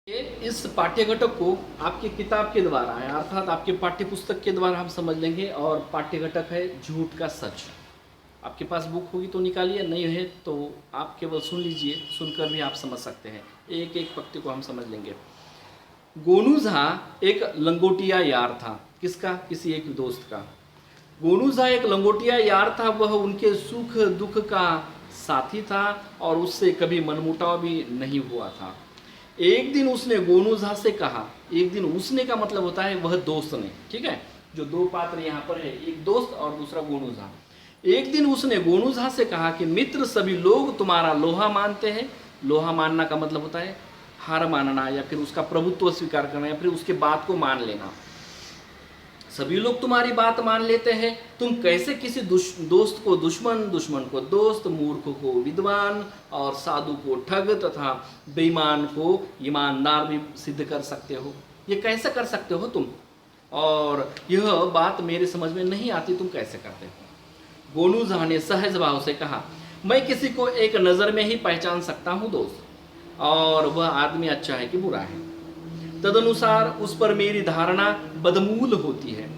ये इस पाठ्य घटक को आपके किताब के द्वारा है अर्थात आपके पाठ्य पुस्तक के द्वारा हम समझ लेंगे। और पाठ्य घटक है झूठ का सच। आपके पास बुक होगी तो निकालिए, नहीं है तो आप केवल सुन लीजिए, सुनकर भी आप समझ सकते हैं। एक एक पंक्ति को हम समझ लेंगे। गोनू झा एक लंगोटिया यार था। किसका? किसी एक दोस्त का। गोनू झा एक लंगोटिया यार था, वह उनके सुख दुख का साथी था और उससे कभी मनमुटाव भी नहीं हुआ था। एक दिन उसने गोनू झा से कहा, एक दिन उसने का मतलब होता है वह दोस्त ने, ठीक है। जो दो पात्र यहाँ पर है, एक दोस्त और दूसरा गोनू झा। एक दिन उसने गोनू झा से कहा कि मित्र, सभी लोग तुम्हारा लोहा मानते हैं। लोहा मानना का मतलब होता है हार मानना या फिर उसका प्रभुत्व स्वीकार करना या फिर उसके बात को मान लेना। सभी लोग तुम्हारी बात मान लेते हैं, तुम कैसे किसी दोस्त को दुश्मन, दुश्मन को दोस्त, मूर्ख को विद्वान और साधु को ठग तथा बेईमान को ईमानदार भी सिद्ध कर सकते हो? ये कैसे कर सकते हो तुम? और यह बात मेरे समझ में नहीं आती, तुम कैसे करते हो? गोनू झा ने सहज भाव से कहा, मैं किसी को एक नज़र में ही पहचान सकता हूँ दोस्त, और वह आदमी अच्छा है कि बुरा है। तदनुसार उस पर मेरी धारणा बदमूल होती है।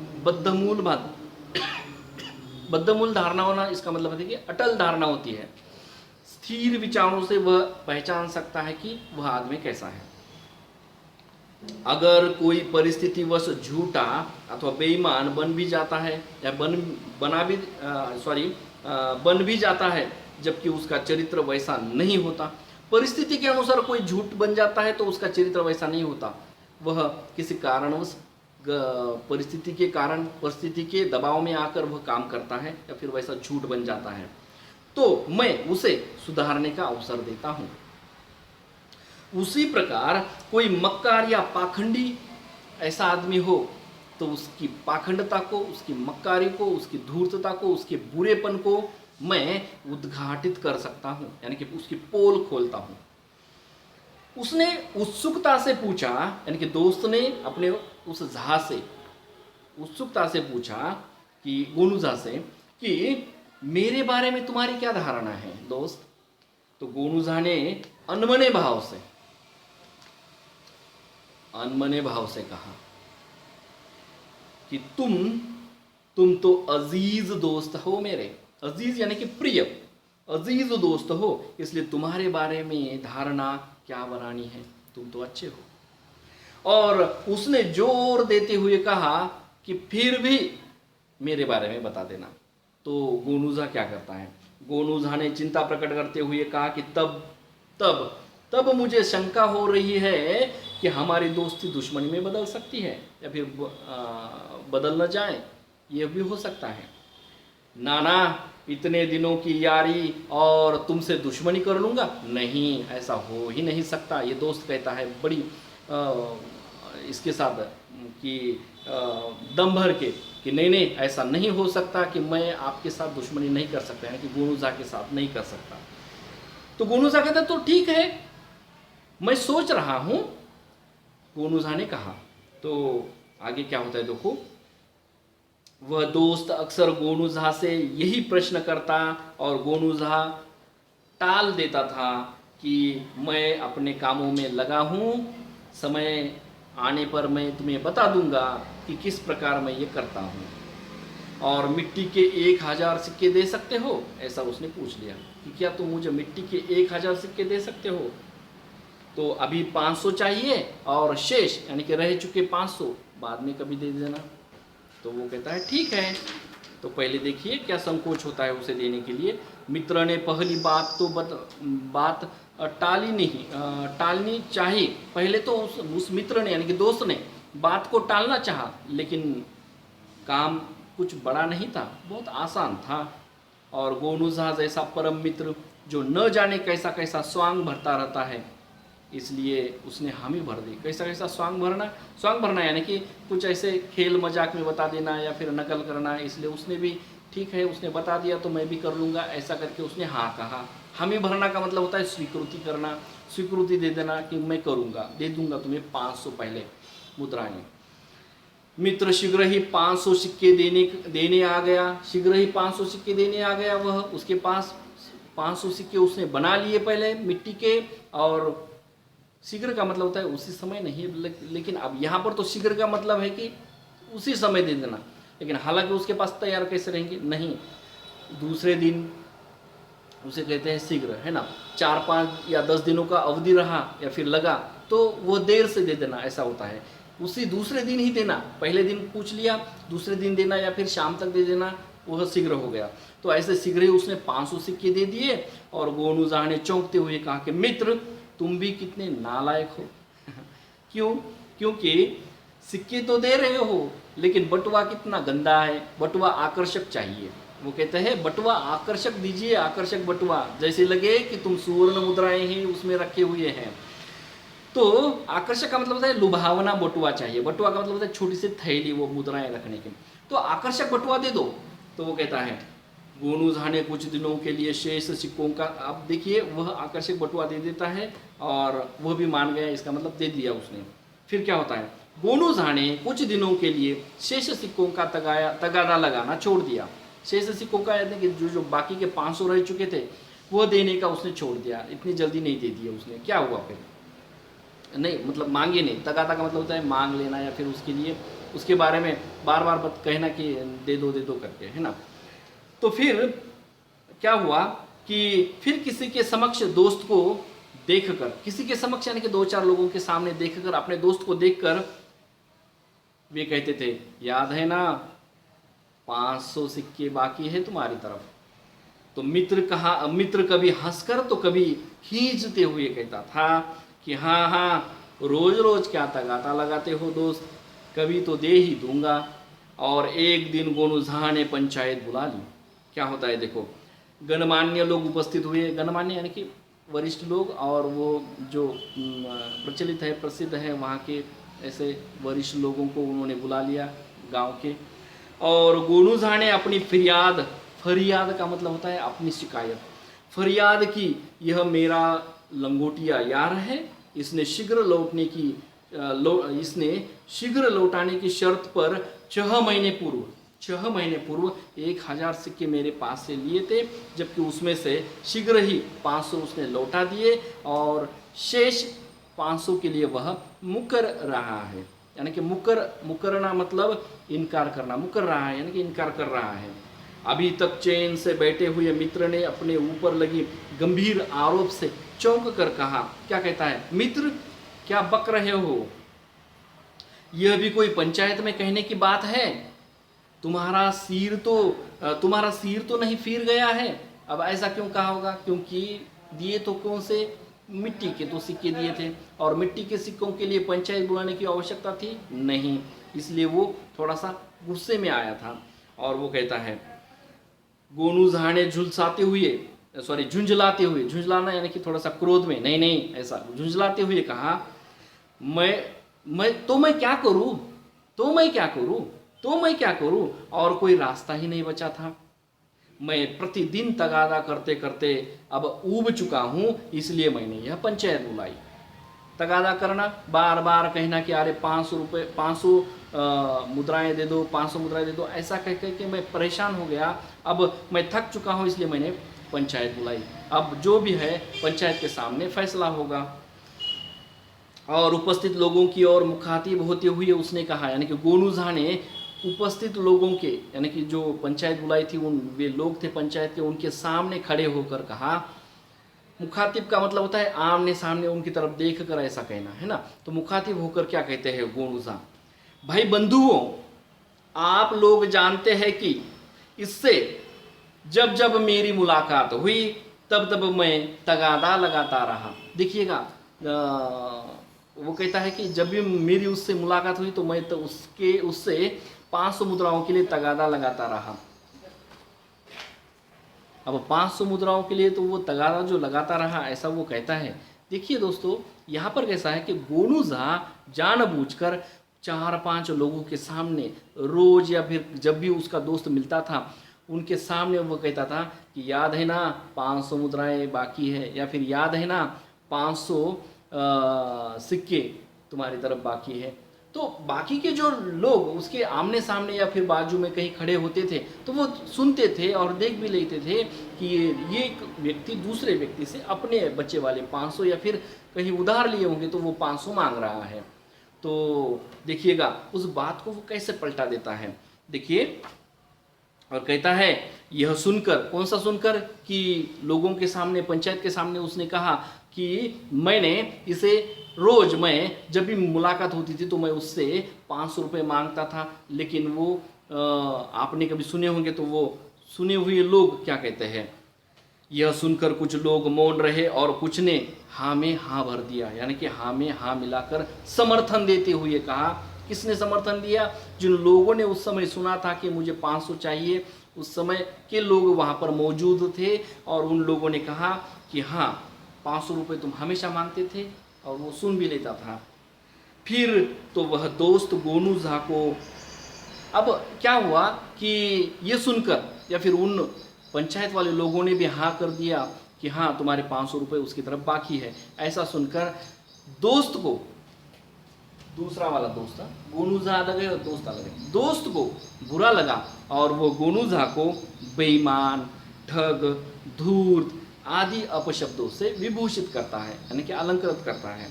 बदमूल धारणा होना इसका मतलब है कि अटल धारणा होती है। स्थिर विचारों से वह पहचान सकता है कि वह आदमी कैसा है। अगर कोई परिस्थितिवश झूठा अथवा बेईमान बन भी जाता है या बन भी जाता है, जबकि उसका चरित्र वैसा नहीं होता। परिस्थिति के अनुसार कोई झूठ बन जाता है तो उसका चरित्र वैसा नहीं होता। वह किसी कारणवश परिस्थिति के दबाव में आकर वह काम करता है या फिर वैसा झूठ बन जाता है, तो मैं उसे सुधारने का अवसर देता हूँ। उसी प्रकार कोई मक्कार या पाखंडी ऐसा आदमी हो तो उसकी पाखंडता को, उसकी मक्कारी को, उसकी धूर्तता को, उसके बुरेपन को मैं उद्घाटित कर सकता हूँ, यानी कि उसकी पोल खोलता हूँ। उसने उत्सुकता से पूछा, यानी कि दोस्त ने अपने उस झा से उत्सुकता से पूछा कि गोनू झा से कि मेरे बारे में तुम्हारी क्या धारणा है दोस्त? तो गोनू झा ने अनमने भाव से कहा कि तुम तो अजीज दोस्त हो मेरे। अजीज यानी कि प्रिय, अजीज दोस्त हो, इसलिए तुम्हारे बारे में धारणा क्या बनानी है, तुम तो अच्छे हो। और उसने जोर देते हुए कहा कि फिर भी मेरे बारे में बता देना। तो गोनू झा क्या करता है? गोनू झा ने चिंता प्रकट करते हुए कहा कि तब मुझे शंका हो रही है कि हमारी दोस्ती दुश्मनी में बदल सकती है या फिर बदल न जाए, यह भी हो सकता है। नाना, इतने दिनों की यारी और तुमसे दुश्मनी कर लूँगा? नहीं, ऐसा हो ही नहीं सकता। ये दोस्त कहता है बड़ी इसके साथ कि दम भर के कि नहीं, ऐसा नहीं हो सकता कि मैं आपके साथ दुश्मनी नहीं कर सकता, यानी कि गोनू झा के साथ नहीं कर सकता। तो गोनू झा कहता तो ठीक है, मैं सोच रहा हूँ, गोनू झा ने कहा। तो आगे क्या होता है देखो। वह दोस्त अक्सर गोनू झा से यही प्रश्न करता और गोनू झा टाल देता था कि मैं अपने कामों में लगा हूँ, समय आने पर मैं तुम्हें बता दूंगा कि किस प्रकार मैं ये करता हूँ। और मिट्टी के 1000 सिक्के दे सकते हो? ऐसा उसने पूछ लिया कि क्या तुम मुझे मिट्टी के 1000 सिक्के दे सकते हो? तो अभी 500 चाहिए और शेष यानी कि रह चुके 500 बाद में कभी दे देना। तो वो कहता है ठीक है। तो पहले देखिए क्या संकोच होता है उसे देने के लिए। मित्र ने पहली बात टालनी चाहिए। पहले तो उस मित्र ने यानी कि दोस्त ने बात को टालना चाहा, लेकिन काम कुछ बड़ा नहीं था, बहुत आसान था। और गोनू झा जैसा परम मित्र जो न जाने कैसा कैसा स्वांग भरता रहता है, इसलिए उसने हामी भर दी। कैसा कैसा स्वांग भरना यानी कि कुछ ऐसे खेल मजाक में बता देना या फिर नकल करना। इसलिए उसने भी ठीक है, उसने बता दिया तो मैं भी कर लूँगा, ऐसा करके उसने हाँ कहा। हामी भरना का मतलब होता है स्वीकृति करना, स्वीकृति दे देना कि मैं करूँगा, दे दूँगा तुम्हें 500 पहले मुद्राएं। मित्र शीघ्र ही 500 सिक्के देने आ गया। वह उसके पास 500 सिक्के उसने बना लिए पहले मिट्टी के, और शीघ्र का मतलब होता है उसी समय नहीं, लेकिन अब यहाँ पर तो शीघ्र का मतलब है कि उसी समय दे देना, लेकिन हालांकि उसके पास तैयार कैसे रहेंगे, नहीं, दूसरे दिन उसे कहते हैं शीघ्र, है ना। 4 5 या 10 दिनों का अवधि रहा या फिर लगा तो वो देर से दे देना, ऐसा होता है। उसी दूसरे दिन ही देना, पहले दिन पूछ लिया, दूसरे दिन देना या फिर शाम तक दे देना, वह शीघ्र हो गया। तो ऐसे शीघ्र ही उसने 500 सिक्के दे दिए और गोनूजा ने चौंकते हुए कहा कि मित्र तुम भी कितने नालायक हो। क्यों? क्योंकि सिक्के तो दे रहे हो लेकिन बटुआ कितना गंदा है, बटुआ आकर्षक चाहिए। वो कहते हैं बटुआ आकर्षक दीजिए, आकर्षक बटुआ, जैसे लगे कि तुम सुवर्ण मुद्राएं ही उसमें रखे हुए हैं। तो आकर्षक का मतलब होता है लुभावना बटुआ चाहिए, बटुआ का मतलब होता है छोटी सी थैली वो मुद्राएं रखने की। तो आकर्षक बटुआ दे दो। तो वो कहता है गोनूजा ने कुछ दिनों के लिए शेष सिक्कों का, अब देखिए वह आकर्षक बटुआ दे देता है और वह भी मान गया, इसका मतलब दे दिया उसने। फिर क्या होता है, गोनूजा ने कुछ दिनों के लिए शेष सिक्कों का तगादा लगाना छोड़ दिया। शेष सिक्कों का यानी कि जो बाकी के 500 रह चुके थे वह देने का उसने छोड़ दिया, इतनी जल्दी नहीं दे दिया उसने। क्या हुआ फिर, नहीं मतलब मांगे नहीं, तगादा का मतलब होता है मांग लेना या फिर उसके लिए उसके बारे में बार बार कहना कि दे दो करके, है ना। तो फिर क्या हुआ कि फिर किसी के समक्ष दोस्त को देखकर, किसी के समक्ष यानी कि 2 4 लोगों के सामने देखकर, अपने दोस्त को देखकर वे कहते थे याद है ना 500 सिक्के बाकी है तुम्हारी तरफ। तो मित्र कभी हंसकर तो कभी खींचते हुए कहता था कि हाँ हाँ रोज रोज क्या तगाता लगाते हो दोस्त, कभी तो दे ही दूंगा। और एक दिन गोनूजा ने पंचायत बुला ली। क्या होता है देखो, गणमान्य लोग उपस्थित हुए, गणमान्य यानी कि वरिष्ठ लोग, और वो जो प्रचलित है प्रसिद्ध है वहाँ के ऐसे वरिष्ठ लोगों को उन्होंने बुला लिया गांव के। और गोनूजा ने अपनी फरियाद का मतलब होता है अपनी शिकायत, फरियाद की, यह मेरा लंगोटिया यार है, इसने शीघ्र लौटाने की शर्त पर 6 महीने पूर्व 1000 सिक्के मेरे पास से लिए थे, जबकि उसमें से शीघ्र ही 500 उसने लौटा दिए और शेष 500 के लिए वह मुकर रहा है। यानी कि मुकरना मतलब इनकार करना, मुकर रहा है यानी कि इनकार कर रहा है। अभी तक चैन से बैठे हुए मित्र ने अपने ऊपर लगी गंभीर आरोप से चौंक कर कहा, क्या कहता है, मित्र क्या बक रहे हो, यह भी कोई पंचायत में कहने की बात है, तुम्हारा सिर तो नहीं फिर गया है। अब ऐसा क्यों कहा होगा, क्योंकि दिए तो कौन से, मिट्टी के तो सिक्के दिए थे और मिट्टी के सिक्कों के लिए पंचायत बुलाने की आवश्यकता थी नहीं, इसलिए वो थोड़ा सा गुस्से में आया था। और वो कहता है गोनूजा ने झुंझलाना यानी कि थोड़ा सा क्रोध में, नहीं ऐसा झुंझलाते हुए कहा, मैं क्या करूं, और कोई रास्ता ही नहीं बचा था। मैं प्रतिदिन तगादा करते करते अब ऊब चुका हूं, इसलिए मैंने यह पंचायत बुलाई। तगादा करना, बार बार कहना कि अरे 500 मुद्राएं दे दो, 500 मुद्राएं दे दो, ऐसा कह के मैं परेशान हो गया, अब मैं थक चुका हूँ, इसलिए मैंने पंचायत बुलाई। अब जो भी है पंचायत के सामने फैसला होगा। और उपस्थित लोगों की ओर मुखातिब होते हुए उसने कहा, यानी कि गोनूजा ने उपस्थित लोगों के, यानी कि जो पंचायत बुलाई थी वे लोग थे पंचायत के, उनके सामने खड़े होकर कहा। मुखातिब का मतलब होता है आमने सामने उनकी तरफ देख कर ऐसा कहना, है ना। तो मुखातिब होकर क्या कहते हैं गोनूजा, भाई बंधुओं, आप लोग जानते हैं कि इससे जब जब मेरी मुलाकात हुई तब मैं तगादा लगाता रहा। देखिएगा वो कहता है कि जब भी मेरी उससे मुलाकात हुई तो मैं तो उससे 500 मुद्राओं के लिए तगादा लगाता रहा। अब 500 मुद्राओं के लिए तो वो तगादा जो लगाता रहा, ऐसा वो कहता है। देखिए दोस्तों, यहाँ पर कैसा है कि गोनूजा जानबूझकर 4 5 लोगों के सामने रोज या फिर जब भी उसका दोस्त मिलता था उनके सामने वो कहता था कि याद है ना 500 मुद्राएं बाकी है, या फिर याद है ना 500 सिक्के तुम्हारी तरफ बाकी है। तो बाकी के जो लोग उसके आमने सामने या फिर बाजू में कहीं खड़े होते थे तो वो सुनते थे और देख भी लेते थे कि ये एक व्यक्ति दूसरे व्यक्ति से अपने बच्चे वाले 500 या फिर कहीं उधार लिए होंगे तो वो 500 मांग रहा है। तो देखिएगा उस बात को वो कैसे पलटा देता है। देखिए और कहता है, यह सुनकर, कौन सा सुनकर, कि लोगों के सामने, पंचायत के सामने उसने कहा कि मैंने इसे रोज, मैं जब भी मुलाकात होती थी तो मैं उससे 500 रुपये मांगता था, लेकिन वो आपने कभी सुने होंगे तो वो सुने हुए लोग क्या कहते हैं। यह सुनकर कुछ लोग मौन रहे और कुछ ने हाँ में हाँ भर दिया, यानी कि हाँ में हाँ मिलाकर समर्थन देते हुए कहा। किसने समर्थन दिया? जिन लोगों ने उस समय सुना था कि मुझे 500 चाहिए, उस समय के लोग वहाँ पर मौजूद थे और उन लोगों ने कहा कि हाँ 500 रुपये तुम हमेशा मांगते थे, और वो सुन भी लेता था। फिर तो वह दोस्त गोनू झा को, अब क्या हुआ कि ये सुनकर या फिर उन पंचायत वाले लोगों ने भी हाँ कर दिया कि हाँ तुम्हारे 500 रुपये उसकी तरफ बाकी है। ऐसा सुनकर दोस्त को, दूसरा वाला दोस्त था, गोनू झा अलग है और दोस्त अलग है, दोस्त को बुरा लगा और वो गोनू झा को बेईमान, ठग, धूर्त आदि अपशब्दों से विभूषित करता है, यानी कि अलंकृत करता है,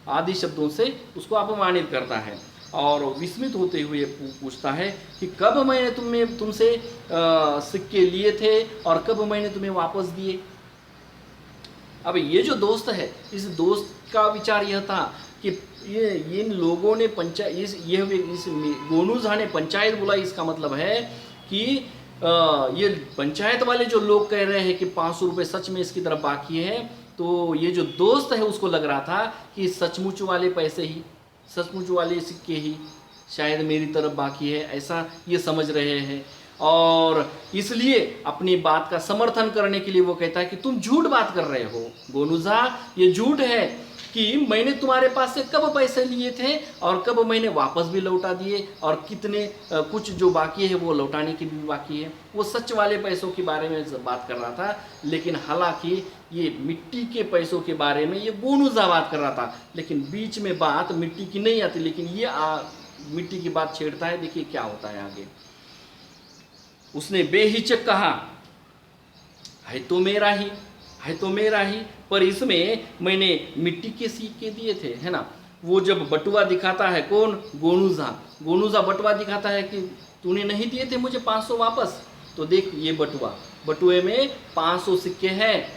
आदि शब्दों से उसको अपमानित करता है और विस्मित होते हुए पूछता है कि कब मैंने तुमसे सिक्के लिए थे और कब मैंने तुम्हें वापस दिए। अब ये जो दोस्त है, इस दोस्त का विचार यह था कि ये इन लोगों ने इस गोनू झा ने पंचायत बुलाई, इसका मतलब है कि ये पंचायत वाले जो लोग कह रहे हैं कि 500 रुपये सच में इसकी तरफ बाकी है, तो ये जो दोस्त है उसको लग रहा था कि सचमुच वाले पैसे ही, सचमुच वाले सिक्के ही शायद मेरी तरफ बाकी है, ऐसा ये समझ रहे हैं। और इसलिए अपनी बात का समर्थन करने के लिए वो कहता है कि तुम झूठ बात कर रहे हो गोनू झा, ये झूठ है कि मैंने तुम्हारे पास से कब पैसे लिए थे और कब मैंने वापस भी लौटा दिए, और कितने कुछ जो बाकी है वो लौटाने की भी बाकी है। वो सच वाले पैसों के बारे में बात कर रहा था, लेकिन हालांकि ये मिट्टी के पैसों के बारे में ये गोनू झा बात कर रहा था, लेकिन बीच में बात मिट्टी की नहीं आती, लेकिन ये मिट्टी की बात छेड़ता है। देखिए क्या होता है आगे। उसने बेहिचक कहा, है तो मेरा ही, है तो मेरा ही, पर इसमें मैंने मिट्टी के सिक्के दिए थे, है ना। वो जब बटुआ दिखाता है, कौन? गोनू झा। गोनू झा बटुआ दिखाता है कि तूने नहीं दिए थे मुझे 500 वापस, तो देख ये बटुआ, बटुए में 500 सिक्के हैं।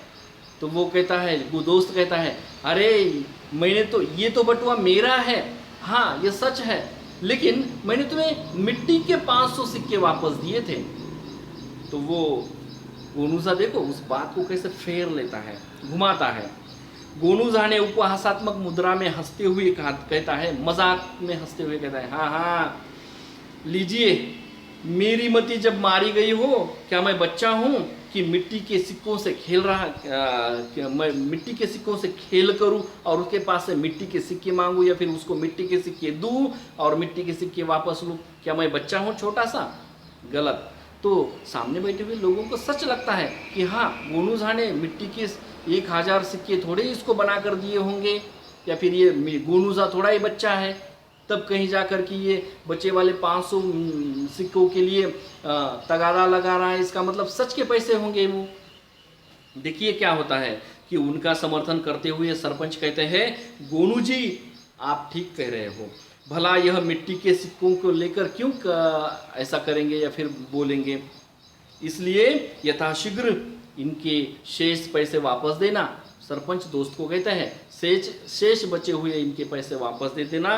तो वो कहता है, वो दोस्त कहता है, अरे मैंने तो, ये तो बटुआ मेरा है, हाँ ये सच है, लेकिन मैंने तुम्हें मिट्टी के 500 सिक्के वापस दिए थे। तो वो गोनू झा देखो उस बात को कैसे फेर लेता है, घुमाता है। गोनू झा ने उपहासात्मक मुद्रा में हंसते हुए कहता है, मजाक में हंसते हुए कहता है, हाँ हाँ लीजिए, मेरी मती जब मारी गई हो, क्या मैं बच्चा हूँ कि मिट्टी के सिक्कों से खेल रहा, मैं मिट्टी के सिक्कों से खेल करूँ और उसके पास से मिट्टी के सिक्के मांगूँ या फिर उसको मिट्टी के सिक्के दूँ और मिट्टी के सिक्के वापस लूँ? क्या मैं बच्चा हूँ छोटा सा? गलत। तो सामने बैठे हुए लोगों को सच लगता है कि हाँ गोनू झा ने मिट्टी के 1000 सिक्के थोड़े ही इसको बना कर दिए होंगे, या फिर ये गोनू झा थोड़ा ही बच्चा है, तब कहीं जाकर कि ये बच्चे वाले 500 सिक्कों के लिए तगादा लगा रहा है, इसका मतलब सच के पैसे होंगे वो। देखिए क्या होता है कि उनका समर्थन करते हुए सरपंच कहते हैं, गोनू जी आप ठीक कह रहे हो, भला यह मिट्टी के सिक्कों को लेकर क्यों ऐसा करेंगे या फिर बोलेंगे, इसलिए यथाशीघ्र इनके शेष पैसे वापस देना। सरपंच दोस्त को कहता है, शेष बचे हुए इनके पैसे वापस दे देना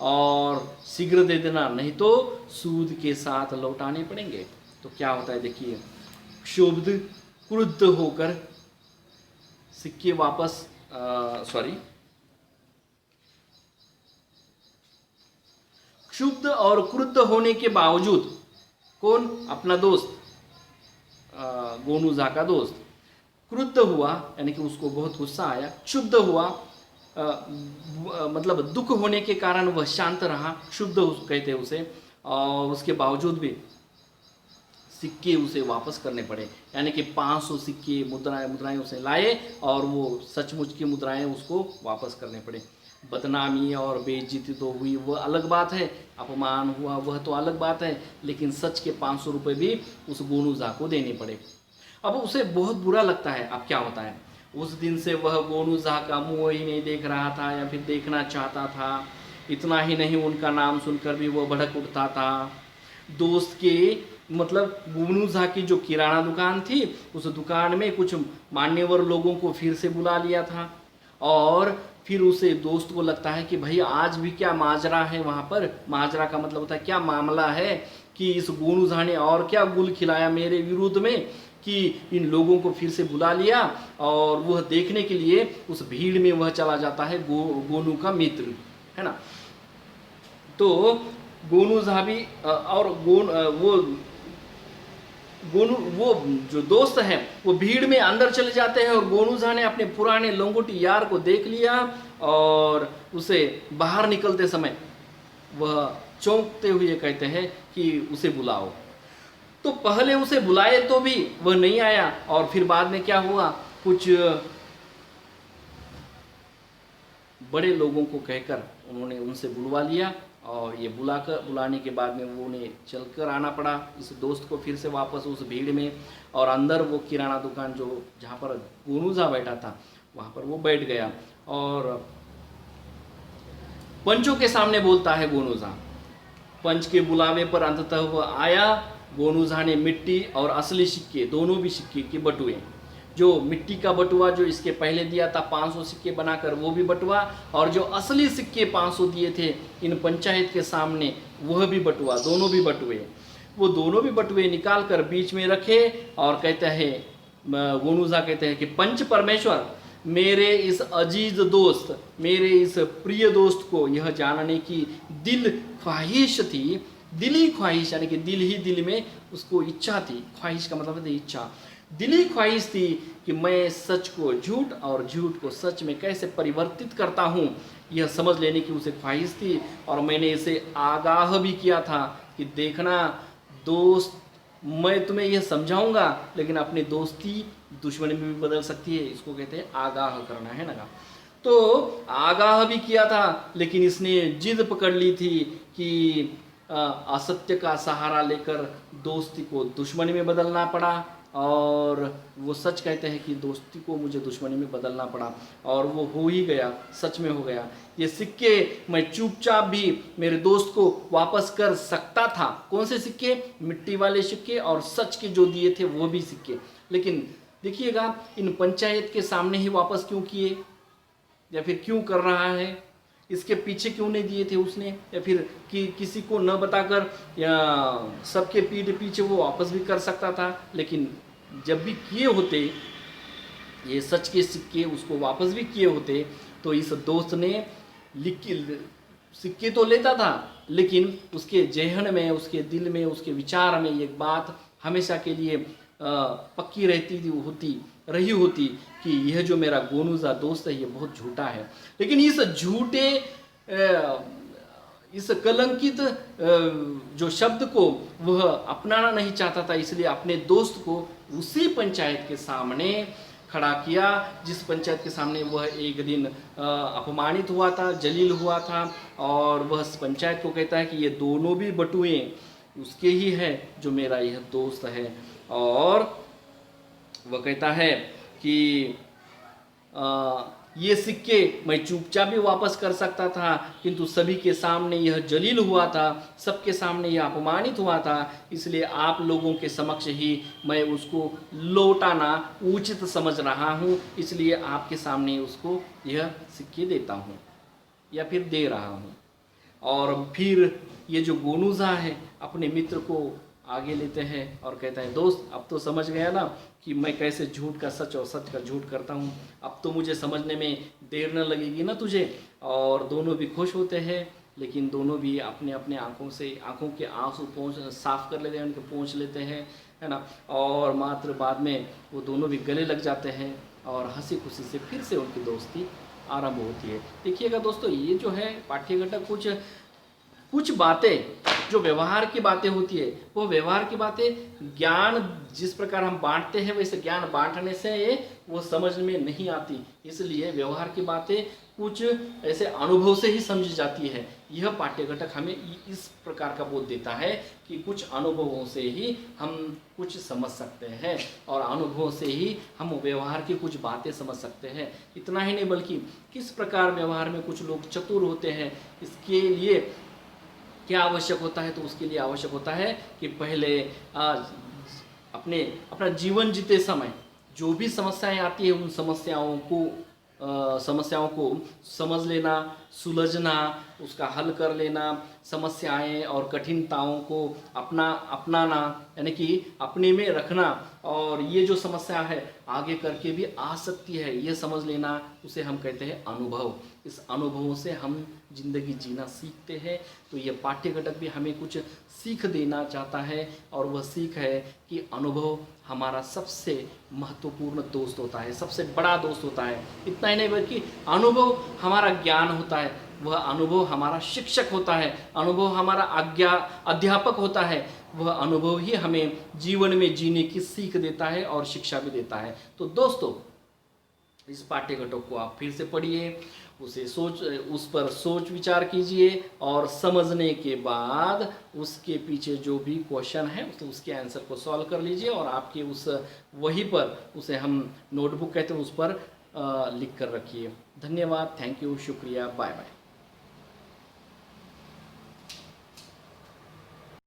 और शीघ्र दे देना, नहीं तो सूद के साथ लौटाने पड़ेंगे। तो क्या होता है देखिए, क्षुब्ध क्रुद्ध होकर सिक्के वापस क्षुब्ध और क्रुद्ध होने के बावजूद, कौन? अपना दोस्त, गोनू झा का दोस्त क्रुद्ध हुआ, यानी कि उसको बहुत गुस्सा आया, क्षुब्ध हुआ, मतलब दुख होने के कारण वह शांत रहा, क्षुब्ध कहते हैं उसे, और उसके बावजूद भी सिक्के उसे वापस करने पड़े, यानी कि 500 सिक्के मुद्राएं उसे लाए और वो सचमुच की मुद्राएं उसको वापस करने पड़े। बदनामी और बेइज्जती तो हुई, वह अलग बात है, अपमान हुआ वह तो अलग बात है, लेकिन सच के 500 रुपये भी उस गोनूजा को देने पड़े। अब उसे बहुत बुरा लगता है। अब क्या होता है, उस दिन से वह गोनूजा का मुंह ही नहीं देख रहा था या फिर देखना चाहता था। इतना ही नहीं, उनका नाम सुनकर भी वह भड़क उठता था। दोस्त के मतलब गोनूजा की जो किराना दुकान थी, उस दुकान में कुछ मान्यवर लोगों को फिर से बुला लिया था, और फिर उसे दोस्त को लगता है कि भाई आज भी क्या माजरा है वहाँ पर। माजरा का मतलब होता है क्या मामला है, कि इस गोनूजा ने और क्या गुल खिलाया मेरे विरुद्ध में कि इन लोगों को फिर से बुला लिया। और वह देखने के लिए उस भीड़ में वह चला जाता है, गोनू का मित्र है ना। तो गोनूजा भी और वो जो दोस्त हैं वो भीड़ में अंदर चले जाते हैं, और गोनूजा ने अपने पुराने लंगोटी यार को देख लिया, और उसे बाहर निकलते समय वह चौंकते हुए कहते हैं कि उसे बुलाओ। तो पहले उसे बुलाए तो भी वह नहीं आया, और फिर बाद में क्या हुआ, कुछ बड़े लोगों को कहकर उन्होंने उनसे बुलवा लिया, और ये बुलाने के बाद में वो उन्हें चलकर आना पड़ा इस दोस्त को फिर से वापस उस भीड़ में। और अंदर वो किराना दुकान जो जहाँ पर गोनूजा बैठा था वहाँ पर वो बैठ गया, और पंचों के सामने बोलता है गोनूजा। पंच के बुलावे पर अंततः वह आया। गोनूजा ने मिट्टी और असली सिक्के, दोनों भी सिक्के के बटुए, जो मिट्टी का बटुआ जो इसके पहले दिया था 500 सिक्के बनाकर वो भी बटुआ, और जो असली सिक्के 500 दिए थे इन पंचायत के सामने वह भी बटुआ, दोनों भी बटुए, वो दोनों भी बटुए निकाल कर बीच में रखे, और कहता है गोनूजा कहते हैं कि पंच परमेश्वर, मेरे इस अजीज दोस्त, मेरे इस प्रिय दोस्त को यह जानने की दिल ख्वाहिश थी, दिली ख्वाहिश यानी कि दिल ही दिल में उसको इच्छा थी, ख्वाहिश का मतलब है इच्छा, दिली ख्वाहिश थी कि मैं सच को झूठ और झूठ को सच में कैसे परिवर्तित करता हूँ, यह समझ लेने की उसे ख्वाहिश थी। और मैंने इसे आगाह भी किया था कि देखना दोस्त, मैं तुम्हें यह समझाऊंगा, लेकिन अपनी दोस्ती दुश्मनी में भी बदल सकती है, इसको कहते हैं आगाह करना, है ना। तो आगाह भी किया था, लेकिन इसने जिद पकड़ ली थी कि असत्य का सहारा लेकर दोस्ती को दुश्मनी में बदलना पड़ा, और वो सच कहते हैं कि दोस्ती को मुझे दुश्मनी में बदलना पड़ा, और वो हो ही गया, सच में हो गया। ये सिक्के मैं चुपचाप भी मेरे दोस्त को वापस कर सकता था। कौन से सिक्के? मिट्टी वाले सिक्के, और सच के जो दिए थे वो भी सिक्के। लेकिन देखिएगा, इन पंचायत के सामने ही वापस क्यों किए, या फिर क्यों कर रहा है, इसके पीछे क्यों नहीं दिए थे उसने, या फिर किसी को न बताकर या सबके पीठ पीछे वो वापस भी कर सकता था। लेकिन जब भी किए होते ये सच के सिक्के, उसको वापस भी किए होते, तो इस दोस्त ने सिक्के तो लेता था, लेकिन उसके जेहन में, उसके दिल में, उसके विचार में एक बात हमेशा के लिए पक्की रही होती कि यह जो मेरा गोनूजा दोस्त है ये बहुत झूठा है। लेकिन इस झूठे, इस कलंकित जो शब्द को वह अपनाना नहीं चाहता था, इसलिए अपने दोस्त को उसी पंचायत के सामने खड़ा किया, जिस पंचायत के सामने वह एक दिन अपमानित हुआ था, जलील हुआ था। और वह पंचायत को कहता है कि ये दोनों भी बटुए उसके ही है जो मेरा यह दोस्त है। और वह कहता है कि ये सिक्के मैं चुपचाप भी वापस कर सकता था, किंतु सभी के सामने यह जलील हुआ था, सबके सामने यह अपमानित हुआ था, इसलिए आप लोगों के समक्ष ही मैं उसको लौटाना उचित समझ रहा हूँ, इसलिए आपके सामने उसको यह सिक्के देता हूँ या फिर दे रहा हूँ। और फिर ये जो गोनूजा है अपने मित्र को आगे लेते हैं और कहता है, दोस्त अब तो समझ गया ना कि मैं कैसे झूठ का सच और सच का झूठ करता हूँ, अब तो मुझे समझने में देर न लगेगी ना तुझे। और दोनों भी खुश होते हैं, लेकिन दोनों भी अपने अपने आँखों के आंसू साफ कर लेते हैं, उनके पोंछ लेते हैं, है ना। और मात्र बाद में वो दोनों भी गले लग जाते हैं और हंसी खुशी से फिर से उनकी दोस्ती आरंभ होती है। देखिएगा दोस्तों, ये जो है पाठ्य घटक कुछ बातें जो व्यवहार की बातें होती है, वो व्यवहार की बातें ज्ञान जिस प्रकार हम बांटते हैं वैसे ज्ञान बांटने से वो समझ में नहीं आती, इसलिए व्यवहार की बातें कुछ ऐसे अनुभव से ही समझी जाती है। यह पाठ्य घटक हमें इस प्रकार का बोध देता है कि कुछ अनुभवों से ही हम कुछ समझ सकते हैं और अनुभवों से ही हम व्यवहार की कुछ बातें समझ सकते हैं। इतना ही नहीं बल्कि किस प्रकार व्यवहार में कुछ लोग चतुर होते हैं, इसके लिए क्या आवश्यक होता है, तो उसके लिए आवश्यक होता है कि पहले अपना जीवन जीते समय जो भी समस्याएं आती है उन समस्याओं को समझ लेना, सुलझना, उसका हल कर लेना, समस्याएं और कठिनताओं को अपनाना, यानी कि अपने में रखना, और ये जो समस्या है आगे करके भी आ सकती है ये समझ लेना, उसे हम कहते हैं अनुभव। इस अनुभवों से हम जिंदगी जीना सीखते हैं। तो ये पाठ्य घटक भी हमें कुछ सीख देना चाहता है, और वह सीख है कि अनुभव हमारा सबसे महत्वपूर्ण दोस्त होता है, सबसे बड़ा दोस्त होता है। इतना ही नहीं बल्कि अनुभव हमारा ज्ञान होता है, वह अनुभव हमारा शिक्षक होता है, अनुभव हमारा अध्यापक होता है। वह अनुभव ही हमें जीवन में जीने की सीख देता है और शिक्षा भी देता है। तो दोस्तों, इस पाठ्य घटक को आप फिर से पढ़िए, उस पर सोच विचार कीजिए, और समझने के बाद उसके पीछे जो भी क्वेश्चन है तो उसके आंसर को सॉल्व कर लीजिए, और आपके उस वही पर, उसे हम नोटबुक कहते हैं, उस पर लिख कर रखिए। धन्यवाद, थैंक यू, शुक्रिया, बाय बाय।